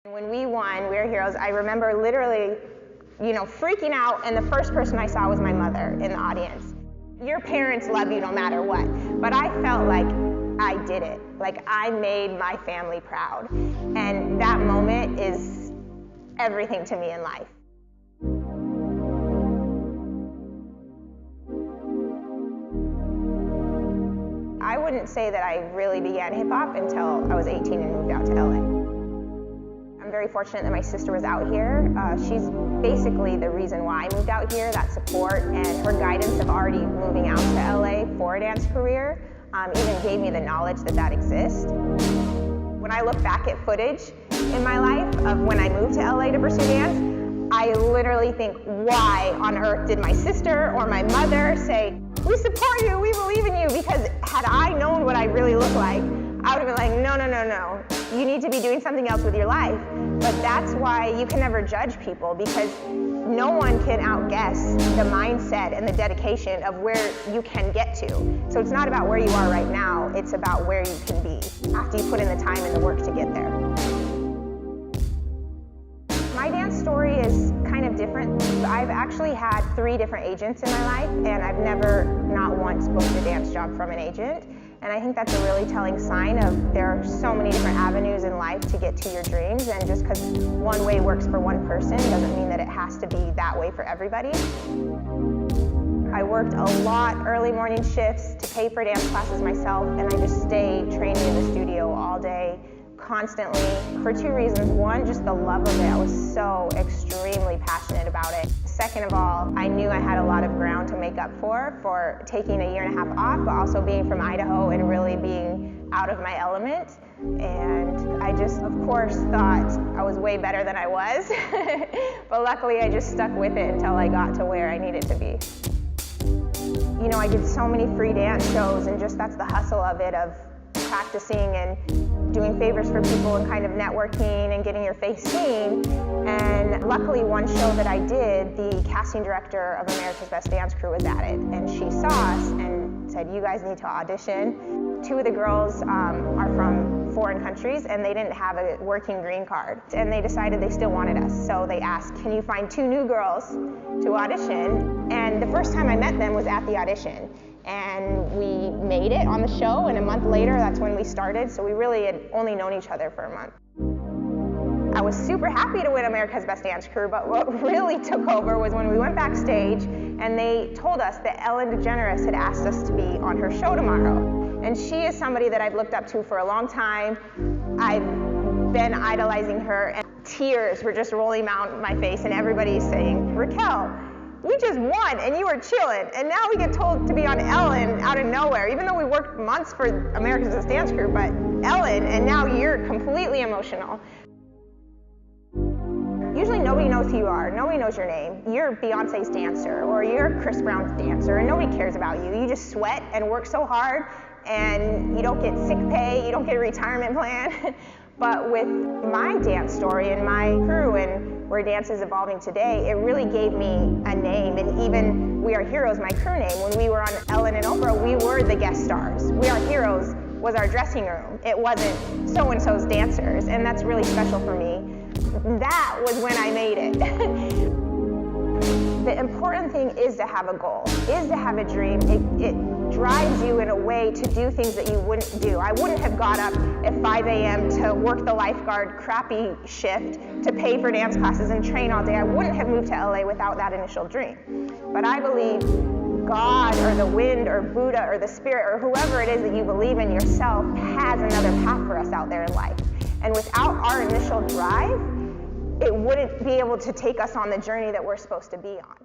When we won, We Are Heroes, I remember literally, freaking out, and the first person I saw was my mother in the audience. Your parents love you no matter what, but I felt like I did it. Like I made my family proud. And that moment is everything to me in life. I wouldn't say that I really began hip hop until I was 18 and moved out to LA. I'm very fortunate that my sister was out here. She's basically the reason why I moved out here, that support, and her guidance of already moving out to LA for a dance career even gave me the knowledge that that exists. When I look back at footage in my life of when I moved to LA to pursue dance, I literally think, why on earth did my sister or my mother say, "We support you, we believe in you," because had I known what I really look like, I would have been like, no, you need to be doing something else with your life. But that's why you can never judge people, because no one can outguess the mindset and the dedication of where you can get to. So it's not about where you are right now, it's about where you can be after you put in the time and the work to get there. My dance story is kind of different. I've actually had 3 different agents in my life, and I've never, not once, booked a dance job from an agent. And I think that's a really telling sign of there are so many different avenues in life to get to your dreams, and just because one way works for one person doesn't mean that it has to be that way for everybody. I worked a lot early morning shifts to pay for dance classes myself, and I just stayed training in the studio all day, constantly, for 2 reasons. One, just the love of it. I was so extremely passionate about it. Second of all, I knew I had a lot of ground to make up for taking a 1.5 years off, but also being from Idaho and really being out of my element. And I just, of course, thought I was way better than I was. But luckily, I just stuck with it until I got to where I needed to be. I did so many free dance shows, and just that's the hustle of it, of practicing and doing favors for people and kind of networking and getting your face seen. And luckily, one show that I did, the casting director of America's Best Dance Crew was at it, and she saw us and said, "You guys need to audition." 2 of the girls are from foreign countries, and they didn't have a working green card, and they decided they still wanted us. So they asked, "Can you find 2 new girls to audition?" And the first time I met them was at the audition. And we made it on the show, and a month later, that's when we started. So we really had only known each other for a month. I was super happy to win America's Best Dance Crew, but what really took over was when we went backstage and they told us that Ellen Degeneres had asked us to be on her show tomorrow. And she is somebody that I've looked up to for a long time. I've been idolizing her, and tears were just rolling down my face, and everybody's saying, "Riquel, we just won and you were chilling, and now we get told to be on Ellen out of nowhere, even though we worked months for America's Best Dance Crew, but Ellen, and now you're completely emotional." Usually nobody knows who you are, nobody knows your name. You're Beyonce's dancer, or you're Chris Brown's dancer, and nobody cares about you. You just sweat and work so hard, and you don't get sick pay, you don't get a retirement plan. But with my dance story and my crew and where dance is evolving today, it really gave me a name. And even We Are Heroes, my crew name, when we were on Ellen and Oprah, we were the guest stars. We Are Heroes was our dressing room. It wasn't so-and-so's dancers, and that's really special for me. That was when I made it. The important thing is to have a goal, is to have a dream. It drives you in a way to do things that you wouldn't do. I wouldn't have got up at 5 a.m. to work the lifeguard crappy shift to pay for dance classes and train all day. I wouldn't have moved to LA without that initial dream. But I believe God or the wind or Buddha or the spirit or whoever it is that you believe in yourself has another path for us out there in life. And without our initial drive, it wouldn't be able to take us on the journey that we're supposed to be on.